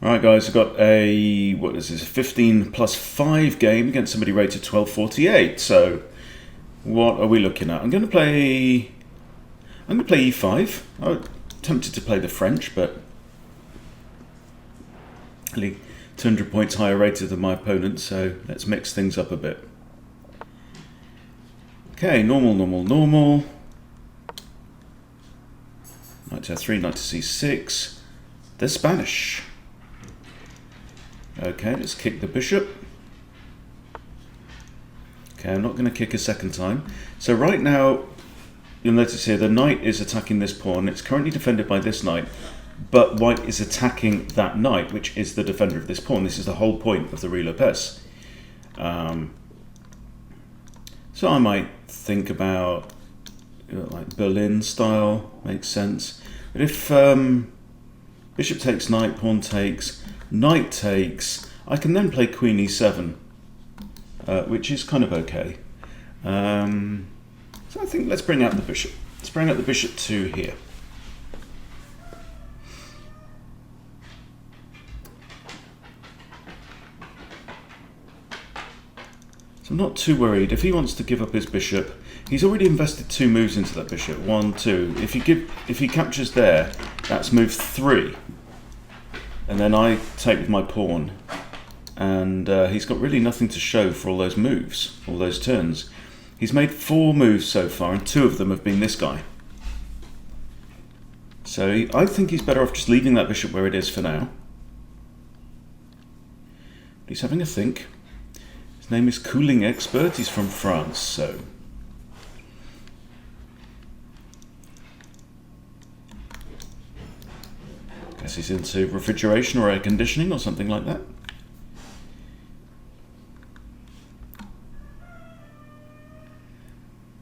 Alright guys, I've got a, what is this, 15 plus 5 game against somebody rated 1248. So, what are we looking at? I'm going to play e5. I'm tempted to play the French, but only 200 points higher rated than my opponent, so let's mix things up a bit. Okay, normal. Knight to f3, knight to c6. They're Spanish. Okay, let's kick the bishop. Okay, I'm not going to kick a second time. So right now, you'll notice here the knight is attacking this pawn. It's currently defended by this knight, but white is attacking that knight, which is the defender of this pawn. This is the whole point of the Relopez. So I might think about, like Berlin style, makes sense. But if bishop takes knight, pawn takes, knight takes, I can then play queen e7, which is kind of okay. So I think let's bring out the bishop. Let's bring out the bishop to here. So I'm not too worried. If he wants to give up his bishop, he's already invested 2 moves into that bishop. 1, 2. If he captures there, that's move 3. And then I take with my pawn. And he's got really nothing to show for all those moves, all those turns. He's made 4 moves so far, and 2 of them have been this guy. So I think he's better off just leaving that bishop where it is for now. But he's having a think. His name is Cooling Expert. He's from France, so... guess he's into refrigeration or air conditioning or something like that.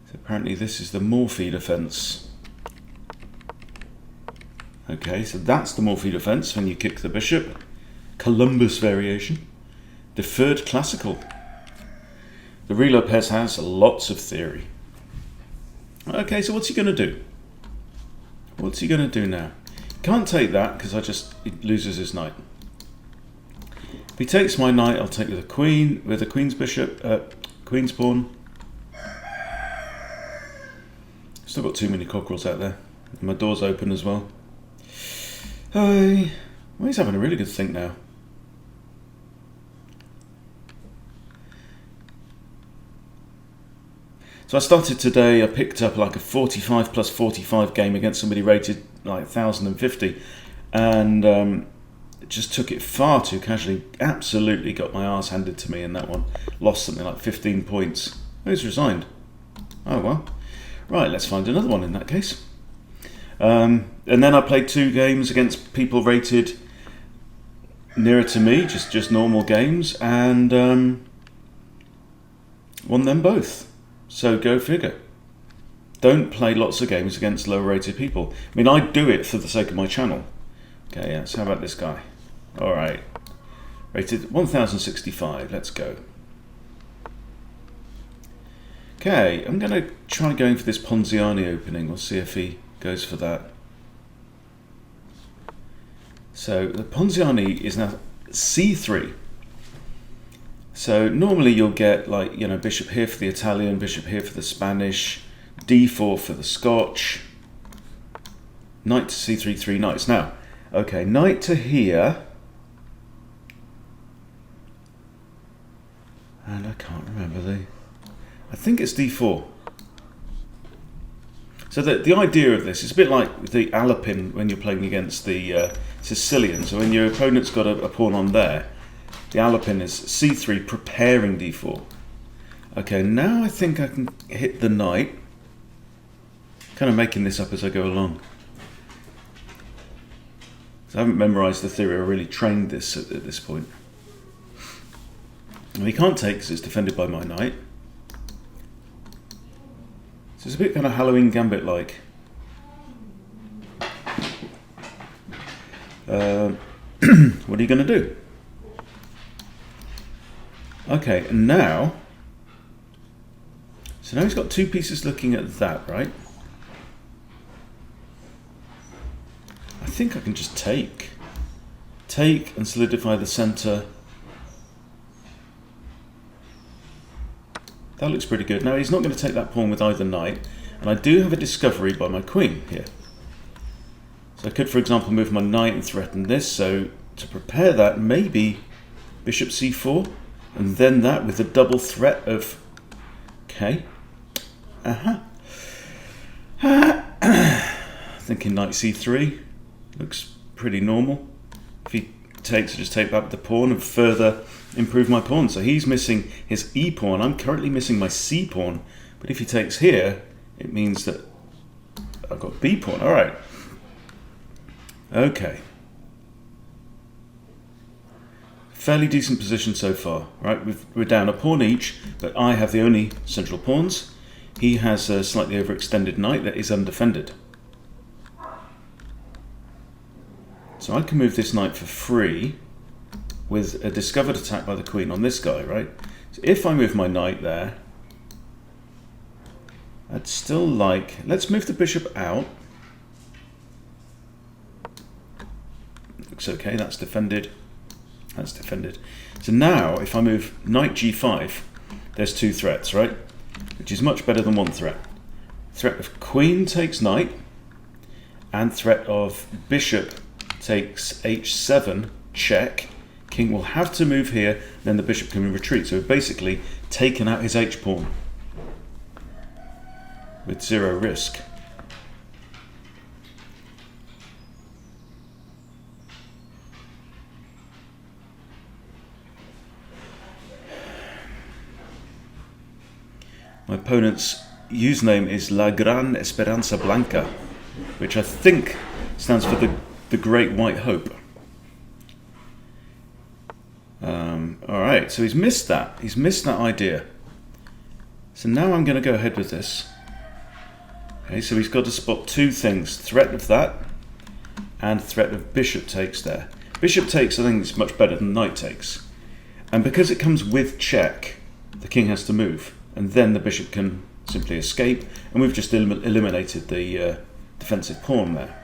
So apparently this is the Morphy defense. Okay, so that's the Morphy defense when you kick the bishop. Columbus variation. Deferred classical. The Relopez has lots of theory. Okay, so what's he going to do? What's he going to do now? Can't take that because he loses his knight. If he takes my knight, I'll take with the queen's bishop, queen's pawn. Still got too many cockerels out there. And my door's open as well. Well, he's having a really good think now. So I started today, I picked up like a 45 plus 45 game against somebody rated like 1050, and it just took it far too casually. Absolutely got my arse handed to me in that one. Lost something like 15 points. Who's resigned? Oh well. Right, let's find another one in that case. And then I played 2 games against people rated nearer to me, just normal games, and won them both. So go figure. Don't play lots of games against lower rated people. I mean, I do it for the sake of my channel. Okay, yeah, so how about this guy? Alright. Rated 1065, let's go. Okay, I'm going to try going for this Ponziani opening. We'll see if he goes for that. So the Ponziani is now c3. So normally you'll get like, bishop here for the Italian, bishop here for the Spanish, d4 for the Scotch, knight to c3, 3 knights. Now, okay, knight to here, and I can't remember I think it's d4. So the idea of this is a bit like the Alpin when you're playing against the Sicilian. So when your opponent's got a pawn on there, the Alpin is c3 preparing d4. Okay, now I think I can hit the knight. Kind of making this up as I go along. So I haven't memorized the theory, I really trained this at this point. And he can't take because it's defended by my knight. So it's a bit kind of Halloween Gambit like. What are you going to do? Okay, and now, so now he's got 2 pieces looking at that, right? I think I can just take Take and solidify the centre. That looks pretty good. Now he's not going to take that pawn with either knight, and I do have a discovery by my queen here. So I could, for example, move my knight and threaten this. So to prepare that, maybe bishop c4, and then that with the double threat of... Okay. Thinking knight c3 looks pretty normal. If he takes, I just take back the pawn and further improve my pawn. So he's missing his e pawn. I'm currently missing my c pawn. But if he takes here, it means that I've got b pawn. All right. Okay. Fairly decent position so far. Right, we're down a pawn each, but I have the only central pawns. He has a slightly overextended knight that is undefended. So I can move this knight for free with a discovered attack by the queen on this guy, right? So if I move my knight there, I'd still like... Let's move the bishop out. Looks okay, that's defended. That's defended. So now, if I move knight g5, there's two threats, right? Which is much better than one threat. Threat of queen takes knight, and threat of bishop takes h7, check. King will have to move here, then the bishop can retreat. So we've basically taken out his h-pawn with zero risk. My opponent's username is La Gran Esperanza Blanca, which I think stands for the Great White Hope. Alright, so he's missed that. He's missed that idea. So now I'm going to go ahead with this. Okay, so he's got to spot two things. Threat of that and threat of bishop takes there. Bishop takes, I think, is much better than knight takes. And because it comes with check, the king has to move. And then the bishop can simply escape. And we've just eliminated the defensive pawn there.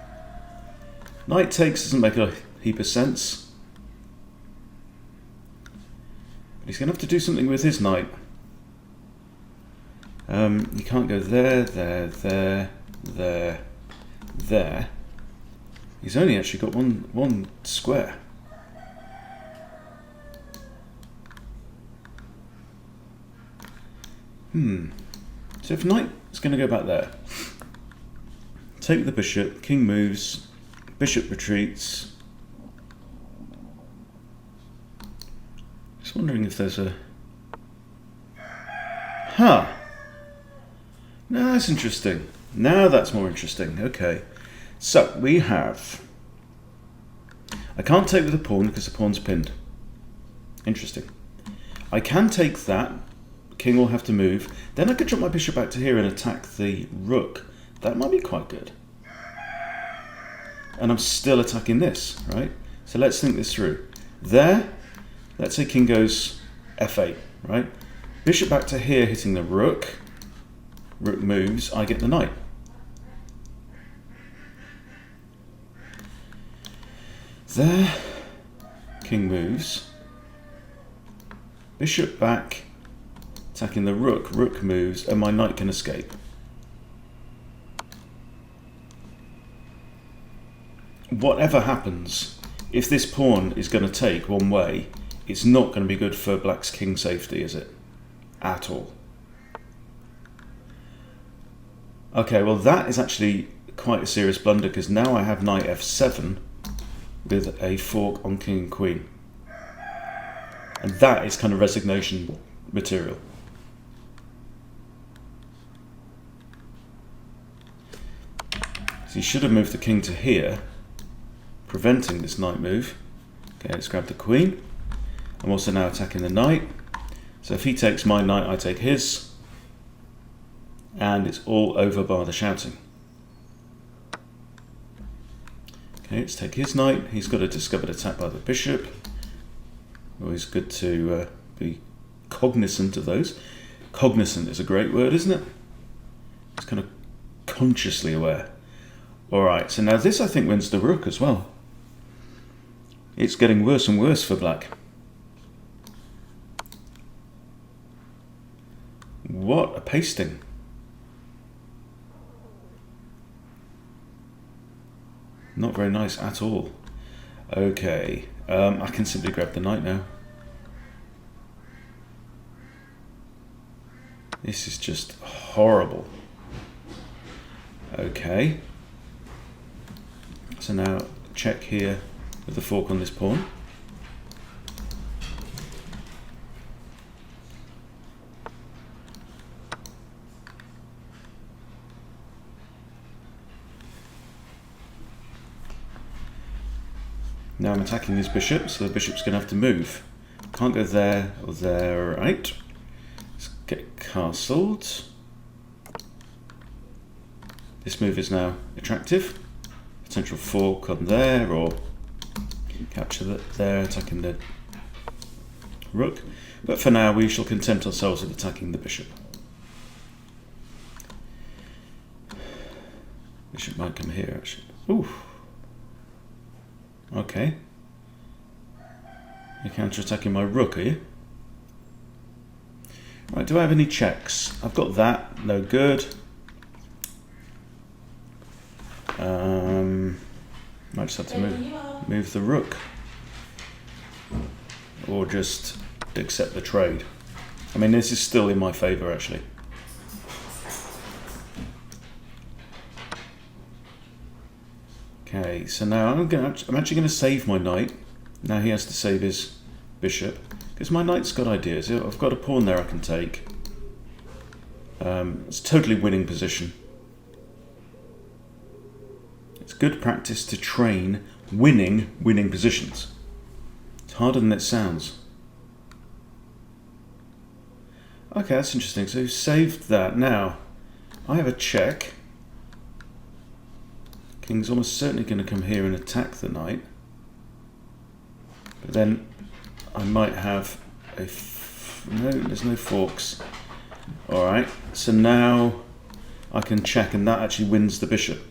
Knight takes doesn't make a heap of sense. But he's going to have to do something with his knight. You can't go there, there, there. He's only actually got one square. So if knight is going to go back there, take the bishop, king moves, bishop retreats. Just wondering if there's a... No, that's interesting. Now that's more interesting. Okay. So we have... I can't take with the pawn because the pawn's pinned. Interesting. I can take that. King will have to move. Then I could drop my bishop back to here and attack the rook. That might be quite good. And I'm still attacking this, right? So let's think this through. There, let's say king goes f8, right? Bishop back to here hitting the rook. Rook moves, I get the knight. There, king moves. Bishop back, attacking the rook. Rook moves, and my knight can escape. Whatever happens, if this pawn is going to take one way, it's not going to be good for black's king safety, is it? At all. Okay, well that is actually quite a serious blunder because now I have knight f7 with a fork on king and queen. And that is kind of resignation material. So you should have moved the king to here, preventing this knight move. Okay, let's grab the queen. I'm also now attacking the knight. So if he takes my knight, I take his. And it's all over bar the shouting. Okay, let's take his knight. He's got a discovered attack by the bishop. Always good to be cognizant of those. Cognizant is a great word, isn't it? It's kind of consciously aware. Alright, so now this I think wins the rook as well. It's getting worse and worse for black. What a pasting. Not very nice at all. Okay, I can simply grab the knight now. This is just horrible. Okay. So now check here with the fork on this pawn. Now I'm attacking this bishop, so the bishop's going to have to move. Can't go there or there, right? Let's get castled. This move is now attractive. Potential fork on there, or capture that there, attacking the rook. But for now, we shall content ourselves with attacking the bishop. Bishop might come here, actually. Ooh. Okay. You're counter-attacking my rook, are you? Right, do I have any checks? I've got that, no good. Might just have to move the rook. Or just accept the trade. I mean, this is still in my favour, actually. Okay, so now I'm actually going to save my knight. Now he has to save his bishop, because my knight's got ideas. I've got a pawn there I can take. It's a totally winning position. It's good practice to train winning positions. It's harder than it sounds. Okay, that's interesting. So we've saved that. Now, I have a check. King's almost certainly going to come here and attack the knight. But then I might have a... no, there's no forks. Alright, so now I can check, and that actually wins the bishop.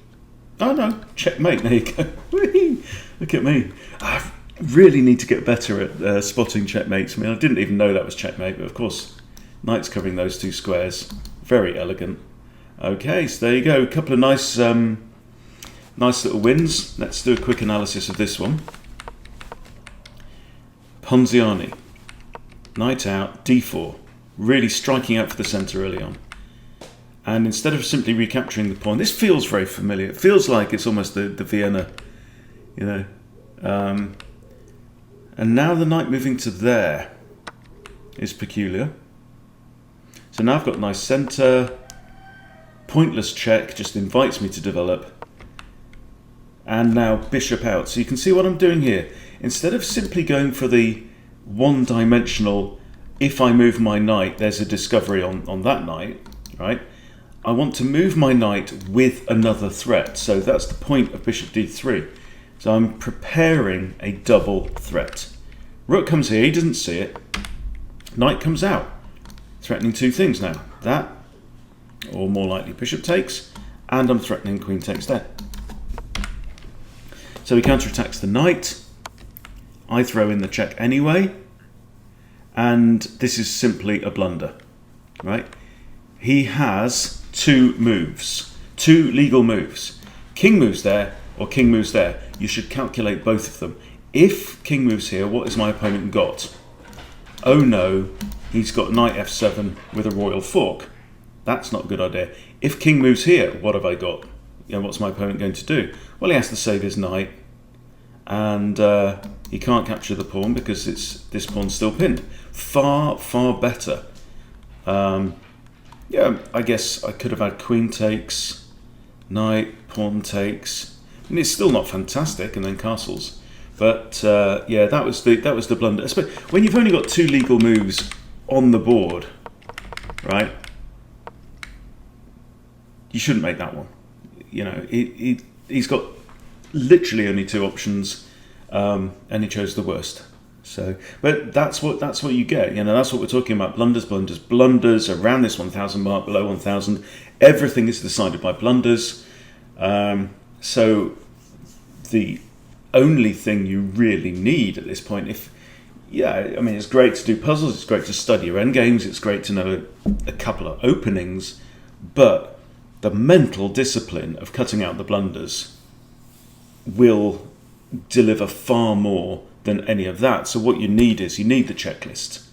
Oh no, checkmate, there you go. Look at me. I really need to get better at spotting checkmates. I mean, I didn't even know that was checkmate, but of course, knight's covering those two squares. Very elegant. Okay, so there you go. A couple of nice little wins. Let's do a quick analysis of this one. Ponziani. Knight out, d4. Really striking out for the centre early on. And instead of simply recapturing the pawn, this feels very familiar. It feels like it's almost the Vienna, you know. And now the knight moving to there is peculiar. So now I've got nice centre. Pointless check just invites me to develop. And now bishop out. So you can see what I'm doing here. Instead of simply going for the one-dimensional, if I move my knight, there's a discovery on that knight, right? I want to move my knight with another threat. So that's the point of bishop d3. So I'm preparing a double threat. Rook comes here, he doesn't see it. Knight comes out, threatening two things now. That, or more likely bishop takes, and I'm threatening queen takes there. So he counterattacks the knight. I throw in the check anyway. And this is simply a blunder, right? He has two moves, two legal moves. King moves there or king moves there. You should calculate both of them. If king moves here, what has my opponent got? Oh no, he's got knight f7 with a royal fork. That's not a good idea. If king moves here, what have I got? You know, what's my opponent going to do? Well, he has to save his knight, and he can't capture the pawn because this pawn's still pinned. Far, far better. Yeah, I guess I could have had queen takes, knight, pawn takes. I mean, it's still not fantastic, and then castles. But yeah, that was the blunder. When you've only got two legal moves on the board, right? You shouldn't make that one. You know, he's got literally only two options, and he chose the worst. So, but that's what you get. You know, that's what we're talking about. Blunders around this 1,000 mark, below 1,000. Everything is decided by blunders. So the only thing you really need at this point. Yeah, I mean, it's great to do puzzles, it's great to study your endgames, it's great to know a couple of openings, but the mental discipline of cutting out the blunders will deliver far more than any of that. So what you need is, you need the checklist.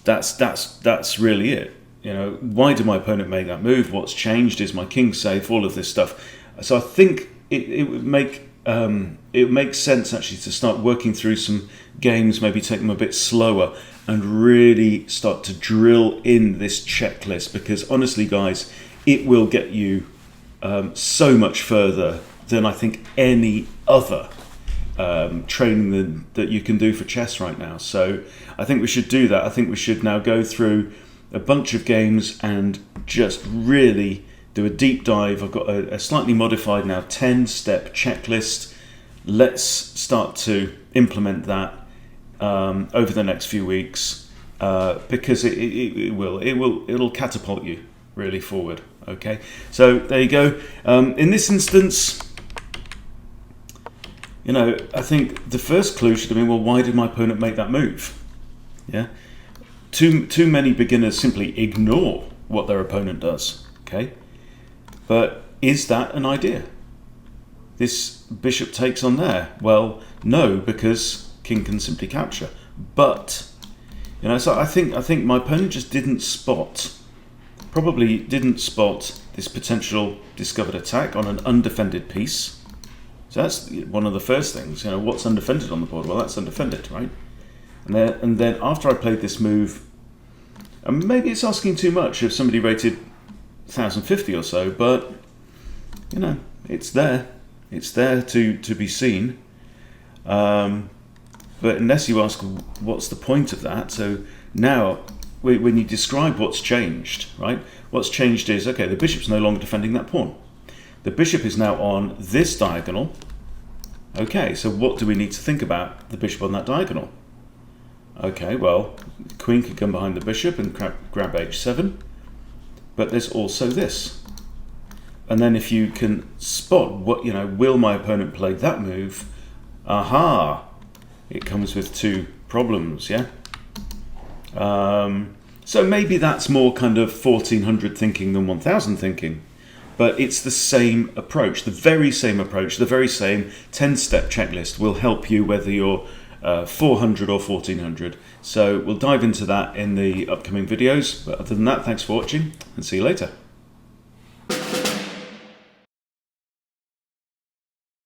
That's really it. You know, why did my opponent make that move? What's changed? Is my king safe? All of this stuff. So I think it would make sense actually to start working through some games, maybe take them a bit slower, and really start to drill in this checklist, because honestly, guys, it will get you so much further than I think any other training that you can do for chess right now. So I think we should do that. I think we should now go through a bunch of games and just really do a deep dive. I've got a slightly modified now 10-step checklist. Let's start to implement that over the next few weeks, because it'll catapult you really forward. Okay, so there you go. In this instance, you know, I think the first clue should have been, well, why did my opponent make that move? Yeah, too many beginners simply ignore what their opponent does. Okay, but is that an idea? This bishop takes on there. Well, no, because king can simply capture. But you know, so I think my opponent just probably didn't spot this potential discovered attack on an undefended piece. So that's one of the first things. You know, what's undefended on the board? Well, that's undefended, right? And then after I played this move, and maybe it's asking too much if somebody rated 1050 or so, but you know, it's there. It's there to be seen. But unless you ask, what's the point of that? So now, when you describe what's changed, right? What's changed is, okay, the bishop's no longer defending that pawn. The bishop is now on this diagonal. Okay, so what do we need to think about the bishop on that diagonal? Okay, well, the queen could come behind the bishop and grab h7, but there's also this. And then if you can spot what, you know, will my opponent play that move? Aha! It comes with two problems, yeah? So maybe that's more kind of 1400 thinking than 1000 thinking. But it's the same approach, the very same approach, the very same 10-step checklist will help you whether you're 400 or 1400. So we'll dive into that in the upcoming videos. But other than that, thanks for watching and see you later.